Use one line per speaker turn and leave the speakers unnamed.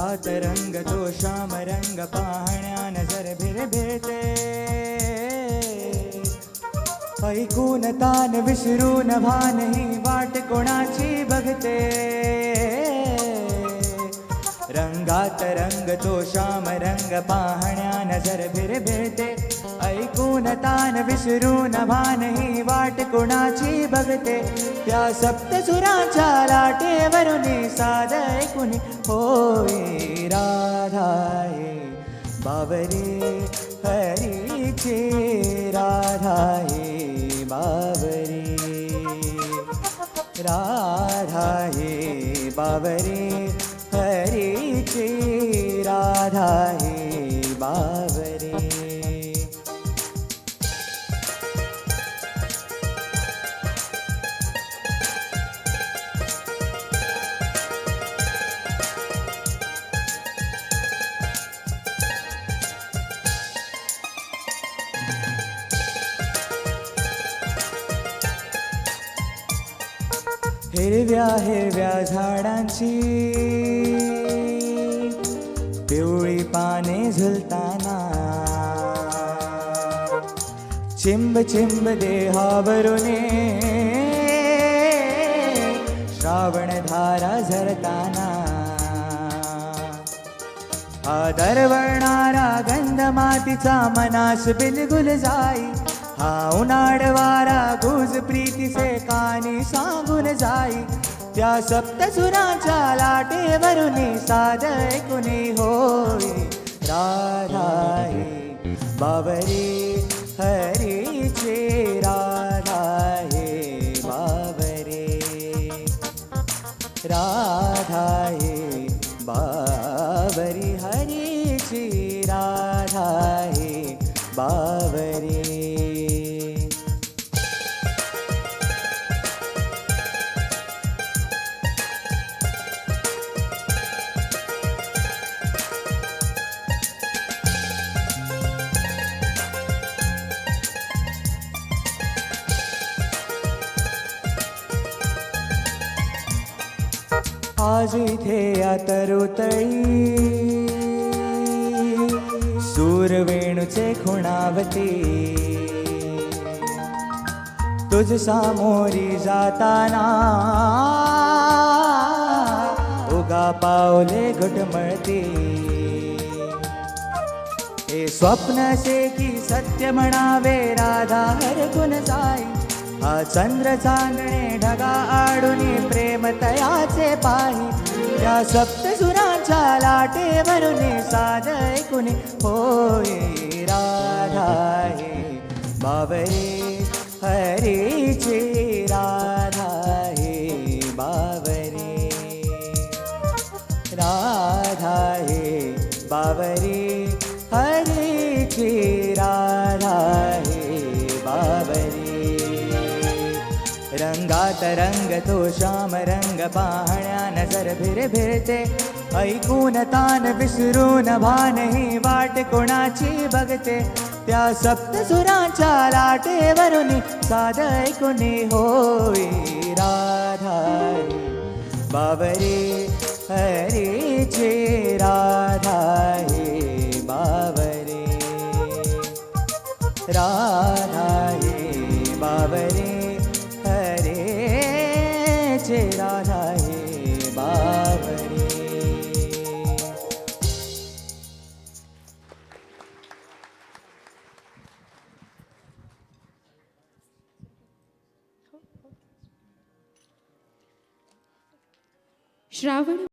रंगात रंग तो श्याम रंग पाहण्या नजर भिरभिरते ऐकून तान विसरून भानही वाट कोणाची बघते रंगात रंग तो श्याम रंग पाहण्या नजर भिरभिरते ऐकून तान विसरून भानही वाट कोणाची बघते त्या सप्तसुरांच्या लाटेवरून साध ऐकून होय राधाये बावरे हरीचे राधाये बावरे राधाये बावरे हरीचे राधाये बावरे हिरव्या हिरव्या झाडांची पिवळी पाने झुलताना चिंब चिंब देहावरून श्रावण धारा झरताना हा दरवळणारा गंध मातीचा मनास बिलगुल जाई हा उन्हाळवारा गुज प्रीतीचे कानी सांगून जाई त्या सप्तसुरांच्या लाटेवरून साध ऐकून होय राधाये बावरे हरीचे राधाये बावरे राधाये बावरी हरीची राधाये बावरे आज इथे आतरुतळी सूरवेणूचे खुणावते तुझ सामोरी जाताना उगा पावले घुटमळते हे स्वप्न से की सत्य म्हणावे राधा हरकून जाई हा चंद्र चांदणे ढगा आडून प्रेम तयाचे पाही त्या सप्तसुरांच्या लाटेवरून साध ऐकून होय राधाये बावरे हरीचे राधाये बावरे राधाये बावरे हरीचे राधाये बावरे रंगात रंग तो श्याम रंग पाहण्या नजर भिरभिरते ऐकून तान विसरून भानही वाट कोणाची बघते त्या सप्तसुरांच्या लाटेवरून साध ऐकून होय राधाये बावरे हरीचे राधाये बावरे राधाये बावरे राधाये बावरे
श्रावण